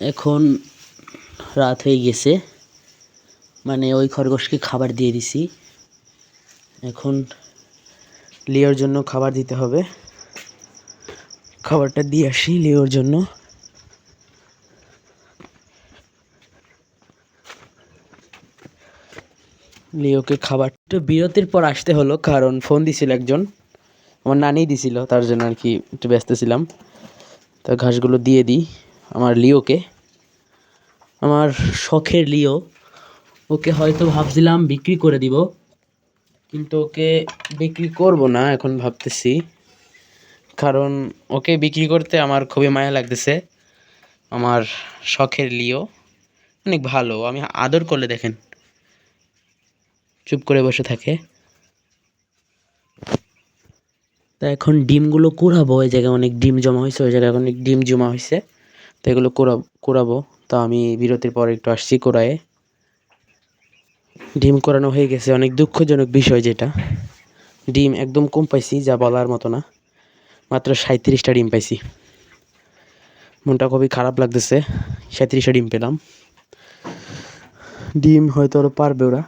এখন রাত হয়ে গেছে, মানে ওই খরগোশকে খাবার দিয়ে দিছি। এখন লিওর জন্য খাবার দিতে হবে। খাবারটা দিয়ে আসি লিওর জন্য। লিওকে খাবারটা বিরতির পর আসতে হলো, কারণ ফোন দিছিল একজন, আমার নানি দিছিল, তার জন্য আর কি একটু ব্যস্ত ছিলাম। তা ঘাসগুলো দিয়ে দিই আমার লিওকে, আমার শখের লিও। ওকে হয়তো ভাবছিলাম বিক্রি করে দিব, কিন্তু ওকে বিক্রি করব না এখন ভাবতেছি, কারণ ওকে বিক্রি করতে আমার খুবই মায়া লাগতেছে। আমার শখের লিও অনেক ভালো, আমি আদর করলে দেখেন চুপ করে বসে থাকে। তা এখন ডিমগুলো কুড়াবো, ওই জায়গায় অনেক ডিম জমা হয়েছে, ওই জায়গায় অনেক ডিম জমা হয়েছে, তো এগুলো কুড়াবো। তা আমি বিরতির পর একটু আসছি কুড়ায়ে। ডিম কুড়ানো হয়ে গেছে, অনেক দুঃখজনক বিষয় যেটা, ডিম একদম কম পাইছি, যা বলার মতো না। মাত্র 37টা ডিম পাইছি, মনটা খুবই খারাপ লাগতেছে। 37টা ডিম পেলাম, ডিম হয়তো আরও পারবে ওরা।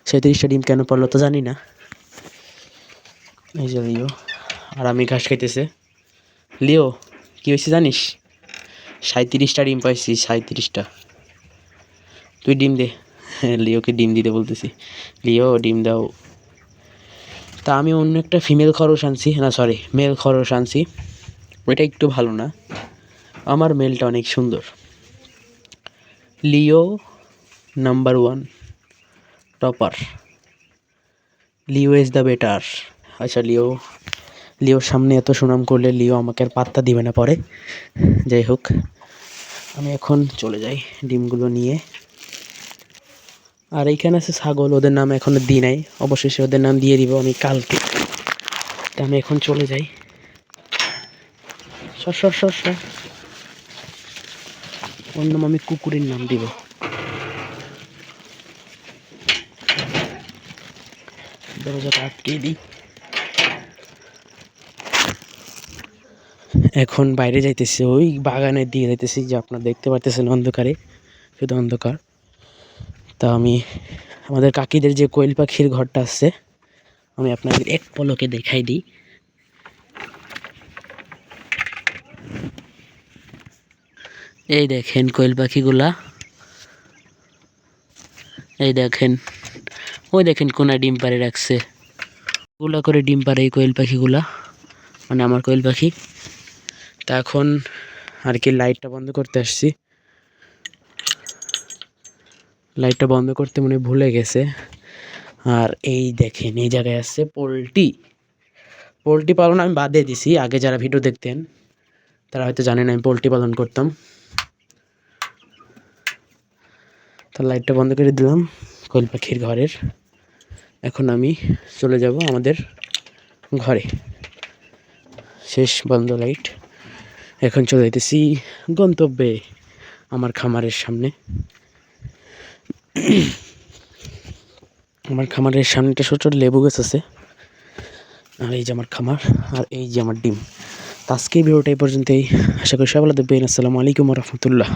37টা ডিম কেন পারলো তো জানি না। এই যে লিও আর আমি ঘাস খাইতেছে। লিও কী হয়েছে জানিস? 37টা ডিম পাইছি, 37টা। তুই ডিম দে। লিওকে ডিম দিতে বলতেছি, লিও ডিম দাও। তা আমি অন্য একটা ফিমেল খরগোশ আনছি, না সরি মেল খরগোশ আনছি, ওইটা একটু ভালো না, আমার মেলটা অনেক সুন্দর। Leo number 1 topper, Leo is the better. আচ্ছা লিওর সামনে এত সুনাম করলে লিও আমাকে আর পাত্তা দিবে না পরে। যাই হোক, আমি এখন চলে যাই ডিমগুলো নিয়ে। আর এইখানে আছে ছাগল, ওদের নাম এখনো দিই নাই, অবশেষে ওদের নাম দিয়ে দিব আমি কালকে। তা আমি এখন চলে যাই। সর সর সর সর, ওর নাম আমি কুকুরের নাম দিব। দরজাটা আটকে দিই। এখন বাইরে যাইতেছি, ওই বাগানের দিকে যাইতেছি, যে আপনারা দেখতে পারতেছেন অন্ধকারে, শুধু অন্ধকার। তা আমি আমাদের কাকিদের যে কোয়েল পাখির ঘরটা আছে, আমি আপনাদের এক পলকে দেখাই দিই। এই দেখেন কোয়েল পাখিগুলা, এই দেখেন, ওই দেখেন কোনা ডিম পাড়ে রাখছে, গুলা করে ডিম পাড়ে এই কোয়েল পাখিগুলা, মানে আমার কোয়েল পাখি। তা এখন আর কি লাইটটা বন্ধ করতে আসছি, লাইটটা বন্ধ করতে মনে ভুলে গেছে। আর এই দেখেন এই জায়গায় আছে পোলট্রি পালন আমি বাদ দিয়ে দিছি। আগে যারা ভিডিও দেখতেন তারা হয়তো জানেন আমি পোলট্রি পালন করতাম। তো লাইটটা বন্ধ করে দিলাম কোয়েল পাখির ঘরের। এখন আমি চলে যাব আমাদের ঘরে, শেষ বন্ধ লাইট। এখন চলে যেতেছি গন্তব্যে, আমার খামারের সামনে। আমার খামারের সামনে একটা ছোট লেবু গাছ আছে, আর এই যে আমার খামার, আর এই যে আমার ডিম। তো আজকে এই ভিডিওটা এই পর্যন্তই, আশা করি সবাই ভালো থাকবেন। আসসালামু আলাইকুম রহমতুল্লাহ।